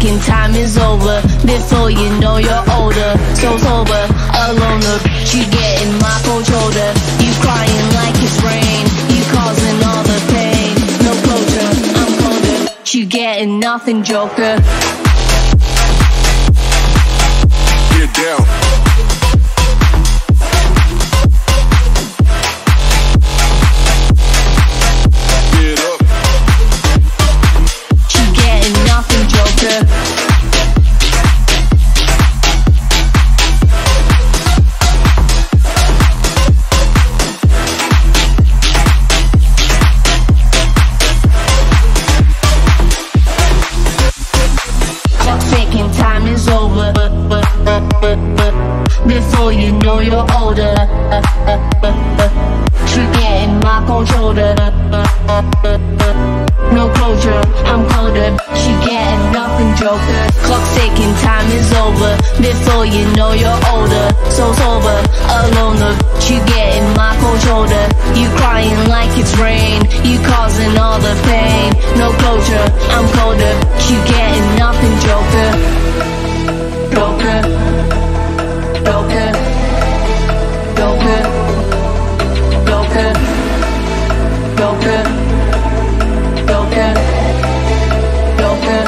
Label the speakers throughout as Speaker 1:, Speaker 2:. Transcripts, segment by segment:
Speaker 1: thinking time is over. Before you know you're older. So sober, alone, you getting my cold shoulder. You crying like it's rain. You causing all the pain. No closure, I'm colder. You getting nothing, Joker.
Speaker 2: Get down. Get up.
Speaker 1: You getting nothing, Joker. Time is over. Before you know you're older. You're getting my cold shoulder. No closure, I'm colder. She getting nothing, Joker. Clock's ticking, time is over. Before you know you're older. So sober, alone, you getting my cold shoulder. You crying like it's rain. You causing all the pain. No closure, I'm colder. You getting nothing, Joker. Joker. Joker. Joker. Joker. Joker. Joker. Joker.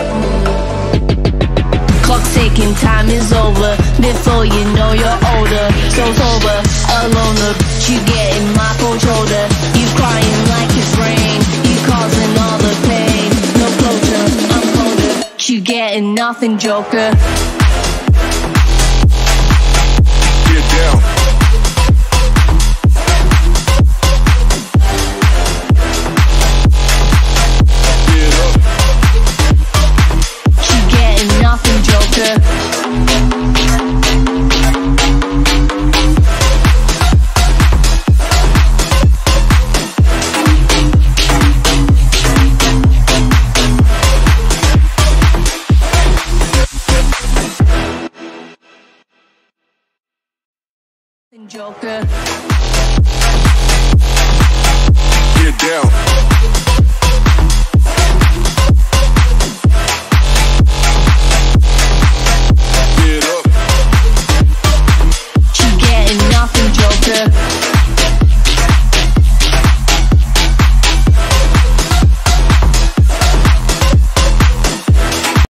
Speaker 1: Clock's ticking, time is over. Before you know you're older. So sober, alone, you getting my cold shoulder. You crying like it's rain. You causing all the pain. No closure, I'm colder. You getting nothing, Joker.
Speaker 2: Get down. Get up.
Speaker 1: You getting nothing, Joker. Joker.